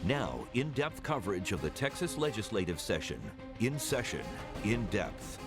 Now, in-depth coverage of the Texas legislative session. In session, in depth.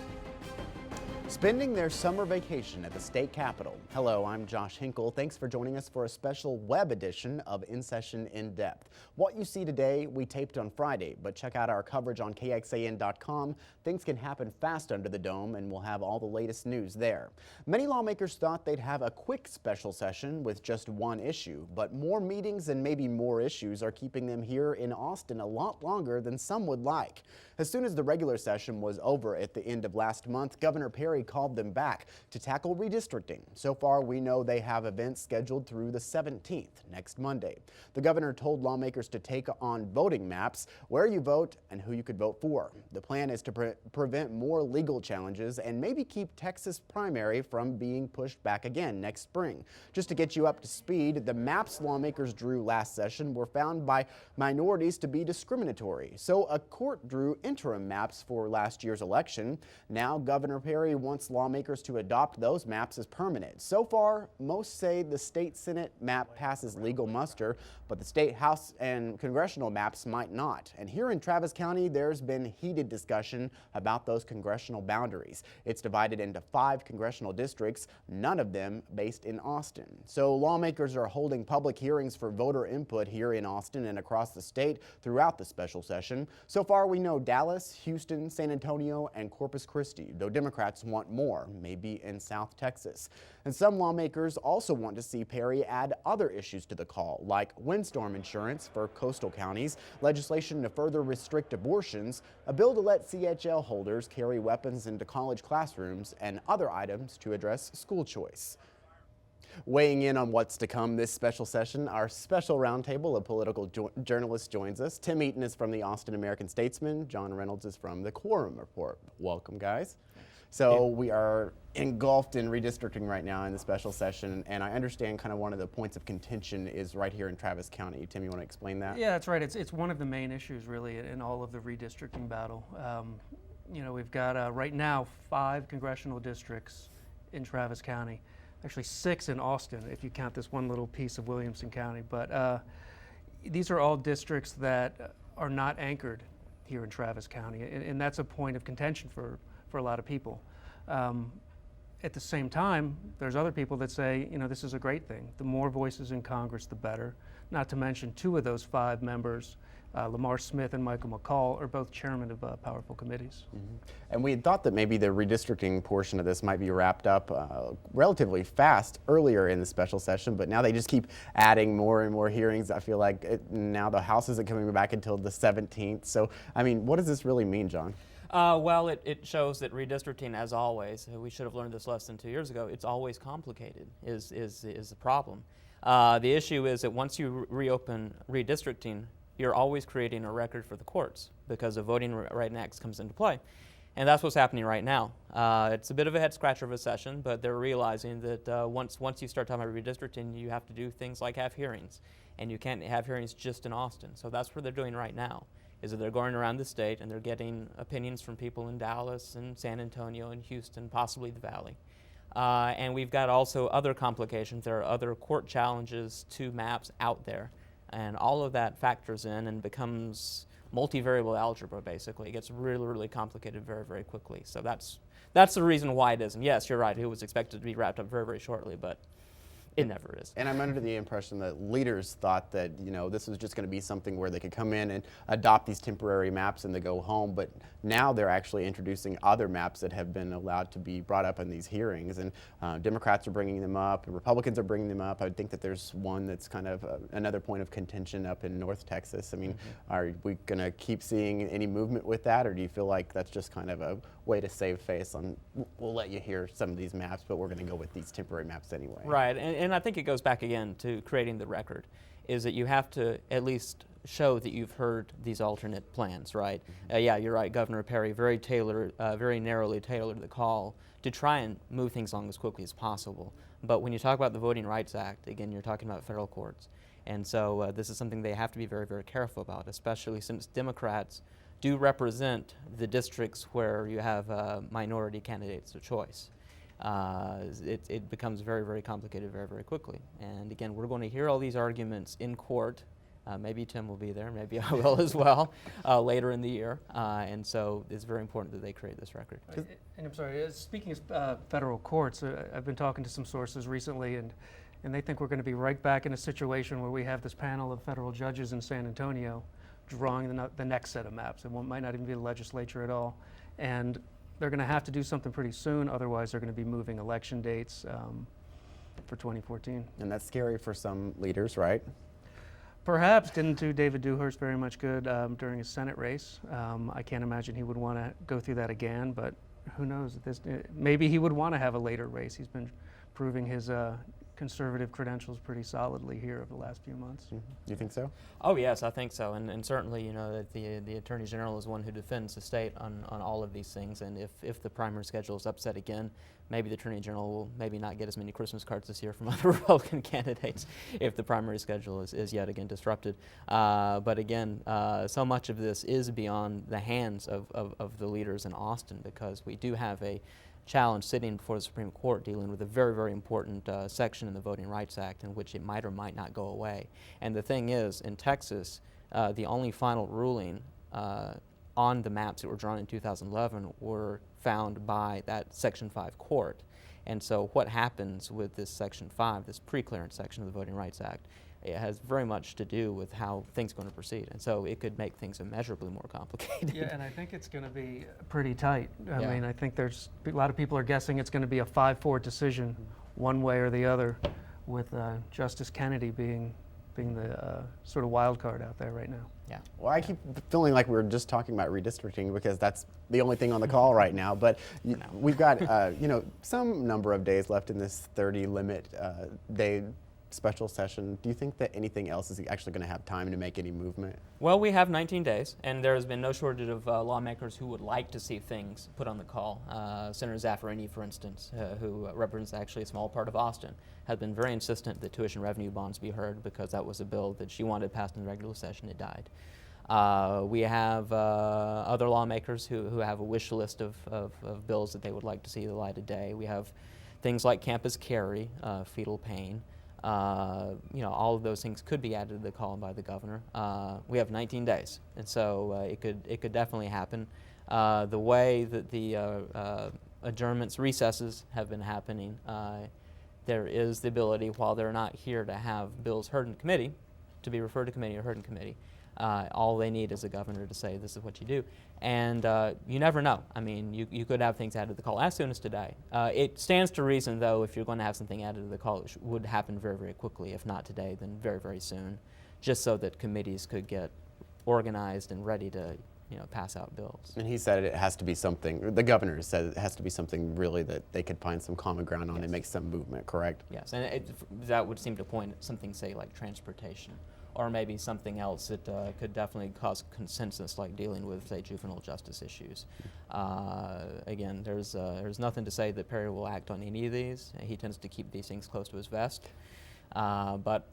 Spending their summer vacation at the state capitol. Hello, I'm Josh Hinkle. Thanks for joining us for a special web edition of In Session In Depth. What you see today, we taped on Friday, but check out our coverage on KXAN.com. Things can happen fast under the dome, and we'll have all the latest news there. Many lawmakers thought they'd have a quick special session with just one issue, but more meetings and maybe more issues are keeping them here in Austin a lot longer than some would like. As soon as the regular session was over at the end of last month, Governor Perry called them back to tackle redistricting. So far, we know they have events scheduled through the 17th, next Monday. The governor told lawmakers to take on voting maps, where you vote and who you could vote for. The plan is to prevent more legal challenges and maybe keep Texas primary from being pushed back again next spring. Just to get you up to speed, the maps lawmakers drew last session were found by minorities to be discriminatory. So a court drew interim maps for last year's election. Now Governor Perry wants lawmakers to adopt those maps as permanent. So far, most say the state Senate map passes legal muster, but the state House and congressional maps might not. And here in Travis County, there's been heated discussion about those congressional boundaries. It's divided into 5 congressional districts, none of them based in Austin. So lawmakers are holding public hearings for voter input here in Austin and across the state throughout the special session. So far, we know Dallas, Houston, San Antonio, and Corpus Christi, though Democrats want more, maybe in South Texas. And some lawmakers also want to see Perry add other issues to the call, like windstorm insurance for coastal counties, legislation to further restrict abortions, a bill to let CHL holders carry weapons into college classrooms, and other items to address school choice. Weighing in on what's to come this special session, our special roundtable of political journalists joins us. Tim Eaton is from the Austin American Statesman. John Reynolds is from the Quorum Report. Welcome, guys. So we are engulfed in redistricting right now in the special session, and I understand kind of one of the points of contention is right here in Travis County. Tim, you want to explain that? Yeah, that's right. It's one of the main issues really in all of the redistricting battle. You know, we've got right now 5 congressional districts in Travis County. Actually 6 in Austin, if you count this one little piece of Williamson County. But these are all districts that are not anchored here in Travis County, and that's a point of contention for a lot of people. At the same time, there's other people that say, you know, this is a great thing. The more voices in Congress, the better. Not to mention 2 of those 5 members, Lamar Smith and Michael McCall, are both chairmen of powerful committees. Mm-hmm. And we had thought that maybe the redistricting portion of this might be wrapped up relatively fast earlier in the special session, but now they just keep adding more and more hearings. I feel like now the House isn't coming back until the 17th. So, I mean, what does this really mean, John? Well, it shows that redistricting, as always, we should have learned this lesson 2 years ago, it's always complicated, is the problem. The issue is that once you reopen redistricting, you're always creating a record for the courts because the Voting Rights Act comes into play. And that's what's happening right now. It's a bit of a head scratcher of a session, but they're realizing that once you start talking about redistricting, you have to do things like have hearings. And you can't have hearings just in Austin. So that's what they're doing right now, is that they're going around the state and they're getting opinions from people in Dallas and San Antonio and Houston, possibly the Valley. And we've got also other complications. There are other court challenges to maps out there. And all of that factors in and becomes multivariable algebra, basically. It gets really, really complicated very, very quickly. So that's the reason why it isn't. Yes, you're right, it was expected to be wrapped up very, very shortly, but it never is. And I'm under the impression that leaders thought that, you know, this was just going to be something where they could come in and adopt these temporary maps and they go home. But now they're actually introducing other maps that have been allowed to be brought up in these hearings. And Democrats are bringing them up, and Republicans are bringing them up. I would think that there's one that's kind of another point of contention up in North Texas. I mean, are we going to keep seeing any movement with that, or do you feel like that's just kind of a way to save face on, we'll let you hear some of these maps, but we're going to go with these temporary maps anyway? Right, and I think it goes back again to creating the record, is that you have to at least show that you've heard these alternate plans, right? Yeah, you're right, Governor Perry very narrowly tailored the call to try and move things along as quickly as possible. But when you talk about the Voting Rights Act, again, you're talking about federal courts. And so this is something they have to be very, very careful about, especially since Democrats do represent the districts where you have minority candidates of choice. It becomes very, very complicated very, very quickly. And again, we're going to hear all these arguments in court Maybe Tim will be there, maybe I will as well later in the year. And so it's very important that they create this record. And I'm sorry, speaking of federal courts, I've been talking to some sources recently, and they think we're going to be right back in a situation where we have this panel of federal judges in San Antonio drawing the next set of maps. It might not even be the legislature at all. And they're going to have to do something pretty soon, otherwise they're going to be moving election dates for 2014. And that's scary for some leaders, right? Perhaps didn't do David Dewhurst very much good during his Senate race. I can't imagine he would want to go through that again, but who knows? Maybe he would want to have a later race. He's been proving his conservative credentials pretty solidly here over the last few months. Mm-hmm. You think so? Oh yes, I think so, and certainly, you know, that the Attorney General is one who defends the state on all of these things, and if the primary schedule is upset again, maybe the Attorney General will maybe not get as many Christmas cards this year from other Republican candidates if the primary schedule is yet again disrupted. But again, so much of this is beyond the hands of the leaders in Austin, because we do have a challenge sitting before the Supreme Court dealing with a very, very important section in the Voting Rights Act in which it might or might not go away. And the thing is, in Texas, the only final ruling on the maps that were drawn in 2011 were found by that Section 5 court. And so what happens with this Section 5, this pre-clearance section of the Voting Rights Act, it has very much to do with how things are going to proceed. And so it could make things immeasurably more complicated. Yeah, and I think it's going to be pretty tight. I Yeah. mean, I think there's a lot of people are guessing it's going to be a 5-4 decision one way or the other, with Justice Kennedy being the sort of wild card out there right now. Yeah. Well, I keep feeling like we're just talking about redistricting because that's the only thing on the call right now. But we've got some number of days left in this 30 limit day special session. Do you think that anything else is actually going to have time to make any movement? Well, we have 19 days, and there has been no shortage of lawmakers who would like to see things put on the call. Senator Zaffirini, for instance, who represents actually a small part of Austin, has been very insistent that tuition revenue bonds be heard because that was a bill that she wanted passed in the regular session. It died. We have other lawmakers who have a wish list of bills that they would like to see the light of day. We have things like campus carry, fetal pain. All of those things could be added to the call by the governor. We have 19 days, and so it could definitely happen. The way that the adjournments, recesses have been happening, there is the ability, while they're not here to have bills heard in committee, to be referred to committee or heard in committee. All they need is a governor to say, this is what you do. And you never know. I mean, you could have things added to the call as soon as today. It stands to reason, though, if you're going to have something added to the call, it would happen very, very quickly. If not today, then very, very soon, just so that committees could get organized and ready to pass out bills. And he said it has to be something, the governor said it has to be something really that they could find some common ground on and make some movement, correct? Yes, and that would seem to point at something, say, like transportation, or maybe something else that could definitely cause consensus, like dealing with, say, juvenile justice issues. Again, there's nothing to say that Perry will act on any of these. He tends to keep these things close to his vest. But,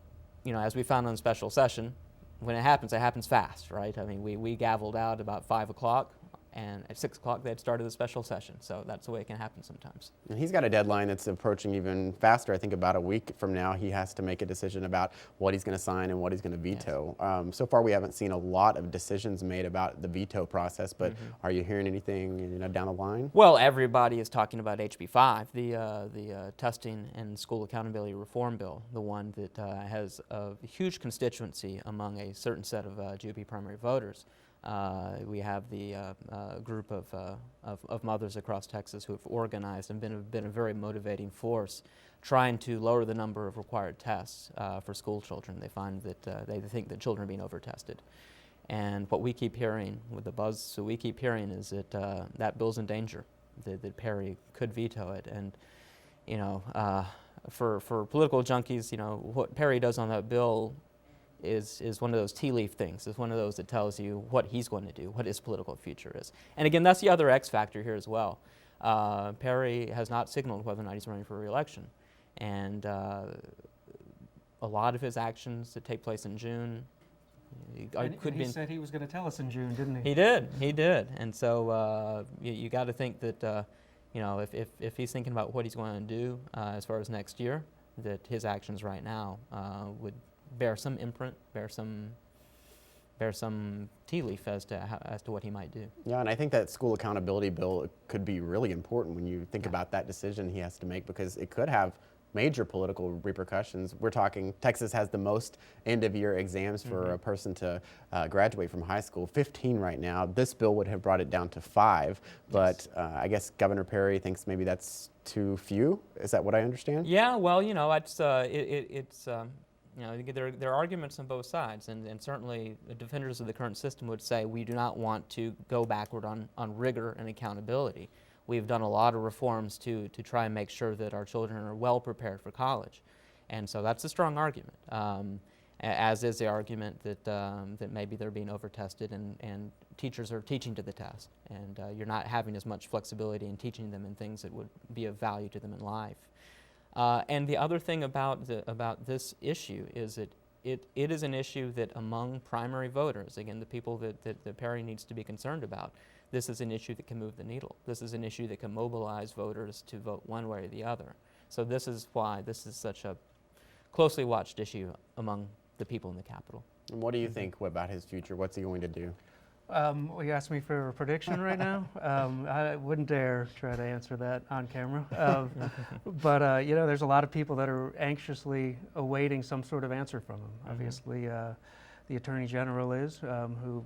as we found on special session, when it happens fast, right? I mean, we gavelled out about 5 o'clock, and at 6 o'clock they had started the special session. So that's the way it can happen sometimes. And he's got a deadline that's approaching even faster. I think about a week from now he has to make a decision about what he's going to sign and what he's going to veto. Yes. So far we haven't seen a lot of decisions made about the veto process, but are you hearing anything down the line? Well, everybody is talking about HB 5, the Testing and School Accountability Reform Bill, the one that has a huge constituency among a certain set of GOP primary voters. We have the group of mothers across Texas who have organized and been a very motivating force trying to lower the number of required tests for school children. They find that they think that children are being over-tested. And what we keep hearing, with the buzz that we keep hearing, is that that bill's in danger, that Perry could veto it. And, for political junkies, what Perry does on that bill is one of those tea leaf things. It's one of those that tells you what he's going to do, what his political future is. And again, that's the other X factor here as well. Perry has not signaled whether or not he's running for re-election. And a lot of his actions that take place in June He said he was going to tell us in June, didn't he? He did. And so you got to think that, if he's thinking about what he's going to do as far as next year, that his actions right now bear some imprint, bear some tea leaf as to what he might do. Yeah, and I think that school accountability bill could be really important when you think about that decision he has to make, because it could have major political repercussions. We're talking Texas has the most end-of-year exams for a person to graduate from high school, 15 right now. This bill would have brought it down to 5, but I guess Governor Perry thinks maybe that's too few. Is that what I understand? Yeah, well, you know, it's you know, there are arguments on both sides, and certainly the defenders of the current system would say we do not want to go backward on rigor and accountability. We've done a lot of reforms to try and make sure that our children are well prepared for college, and so that's a strong argument. As is the argument that maybe they're being over-tested and teachers are teaching to the test, and you're not having as much flexibility in teaching them in things that would be of value to them in life. And the other thing about this issue is that it is an issue that among primary voters, again, the people that Perry needs to be concerned about, this is an issue that can move the needle. This is an issue that can mobilize voters to vote one way or the other. So this is why this is such a closely watched issue among the people in the Capitol. And what do you think about his future? What's he going to do? Well, you asked me for a prediction right now. I wouldn't dare try to answer that on camera. But you know, there's a lot of people that are anxiously awaiting some sort of answer from him. Obviously, the Attorney General is, who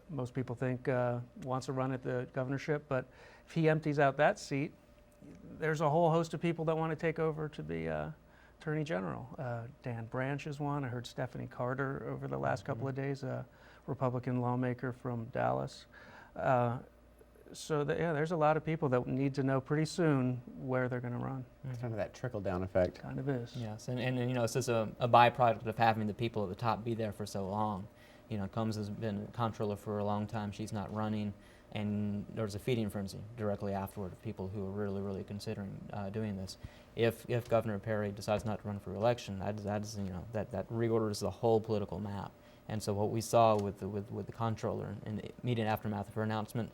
most people think wants to run at the governorship. But if he empties out that seat, there's a whole host of people that want to take over to the Attorney General. Dan Branch is one. I heard Stephanie Carter over the last couple of days. Republican lawmaker from Dallas. So yeah, there's a lot of people that need to know pretty soon where they're going to run. It's kind of that trickle-down effect. Kind of is. Yes, and you know, this is a byproduct of having the people at the top be there for so long. You know, Combs has been comptroller for a long time. She's not running, and there was a feeding frenzy directly afterward of people who are really considering doing this. If Governor Perry decides not to run for re-election, that's you know, that reorders the whole political map. And so what we saw with the comptroller in the immediate aftermath of her announcement,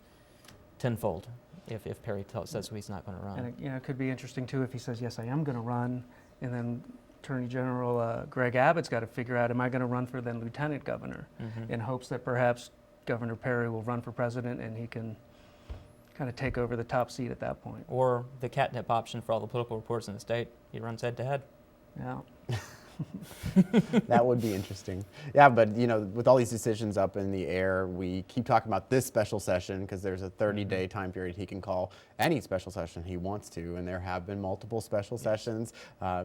tenfold, if Perry says he's not going to run. And it, you know, it could be interesting too if he says, yes, I am going to run, and then Attorney General Greg Abbott's got to figure out, am I going to run for then lieutenant governor, in hopes that perhaps Governor Perry will run for president and he can kind of take over the top seat at that point. Or the catnip option for all the political reporters in the state, he runs head to head. Yeah. That would be interesting. Yeah, but you know, with all these decisions up in the air, we keep talking about this special session because there's a 30-day time period he can call any special session he wants to, and there have been multiple special sessions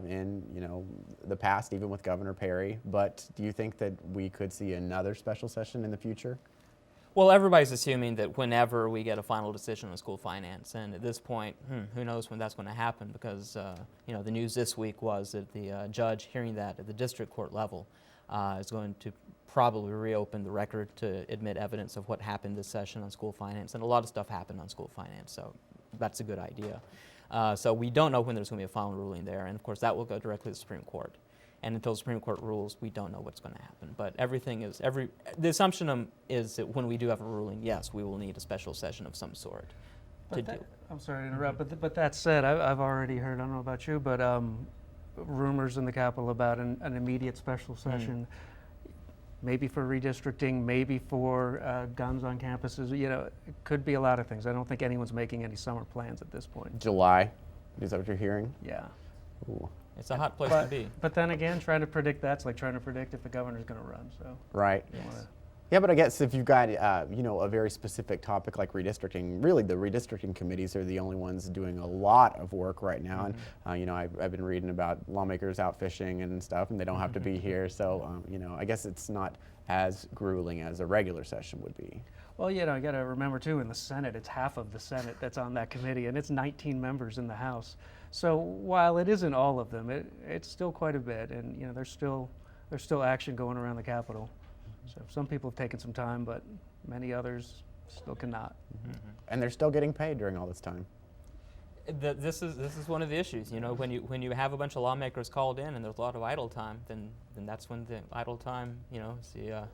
in the past, even with Governor Perry. But do you think that we could see another special session in the future? Well, everybody's assuming that whenever we get a final decision on school finance, and at this point, who knows when that's going to happen, because the news this week was that the judge hearing that at the district court level is going to probably reopen the record to admit evidence of what happened this session on school finance, and a lot of stuff happened on school finance, so that's a good idea. So we don't know when there's going to be a final ruling there, and of course that will go directly to the Supreme Court. And until the Supreme Court rules, we don't know what's going to happen. But the assumption is that when we do have a ruling, yes, we will need a special session of some sort to do. I'm sorry to interrupt, but that said, I've already heard, I don't know about you, but rumors in the Capitol about an immediate special session, maybe for redistricting, maybe for guns on campuses. You know, it could be a lot of things. I don't think anyone's making any summer plans at this point. July, is that what you're hearing? Yeah. Ooh. It's a hot place to be. But then again, trying to predict that's like trying to predict if the governor's going to run. So right. Yes. Yeah, but I guess if you've got a very specific topic like redistricting, really the redistricting committees are the only ones doing a lot of work right now. And I've been reading about lawmakers out fishing and stuff, and they don't have to be here. So I guess it's not as grueling as a regular session would be. Well, you got to remember too, in the Senate, it's half of the Senate that's on that committee, and it's 19 members in the House. So while it isn't all of them, it's still quite a bit, and there's still action going around the Capitol. So some people have taken some time, but many others still cannot. And they're still getting paid during all this time. This is one of the issues. When you have a bunch of lawmakers called in and there's a lot of idle time, then that's when the idle time, is the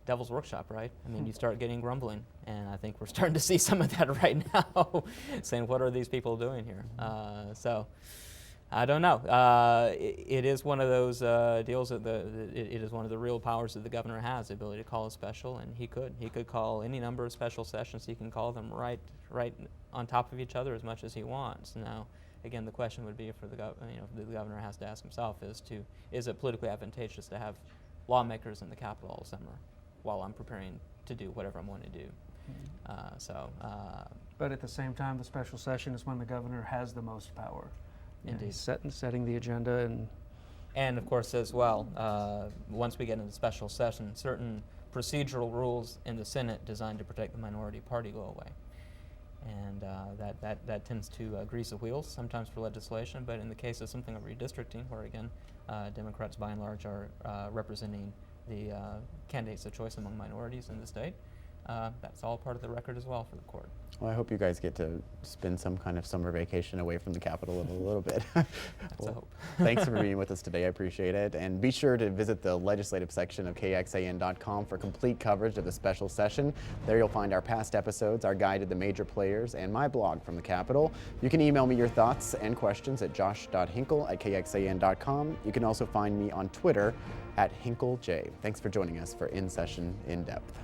devil's workshop, right? I mean, you start getting grumbling, and I think we're starting to see some of that right now, saying, what are these people doing here? I don't know. It is one of those deals that it is one of the real powers that the governor has, the ability to call a special, and he could call any number of special sessions. He can call them right on top of each other as much as he wants. Now, again, the question would be for the the governor has to ask himself is it politically advantageous to have lawmakers in the Capitol all summer while I'm preparing to do whatever I'm going to do. But at the same time, the special session is when the governor has the most power. Indeed. He's setting the agenda, and of course, as well, once we get into special session, certain procedural rules in the Senate designed to protect the minority party go away. And that tends to grease the wheels sometimes for legislation, but in the case of something like redistricting, where again, Democrats by and large are representing the candidates of choice among minorities in the state, that's all part of the record as well for the court. Well, I hope you guys get to spend some kind of summer vacation away from the Capitol a little bit. That's a hope. Thanks for being with us today. I appreciate it. And be sure to visit the legislative section of KXAN.com for complete coverage of the special session. There you'll find our past episodes, our guide to the major players, and my blog from the Capitol. You can email me your thoughts and questions at josh.hinkle@kxan.com. You can also find me on Twitter @HinkleJ. Thanks for joining us for In Session In Depth.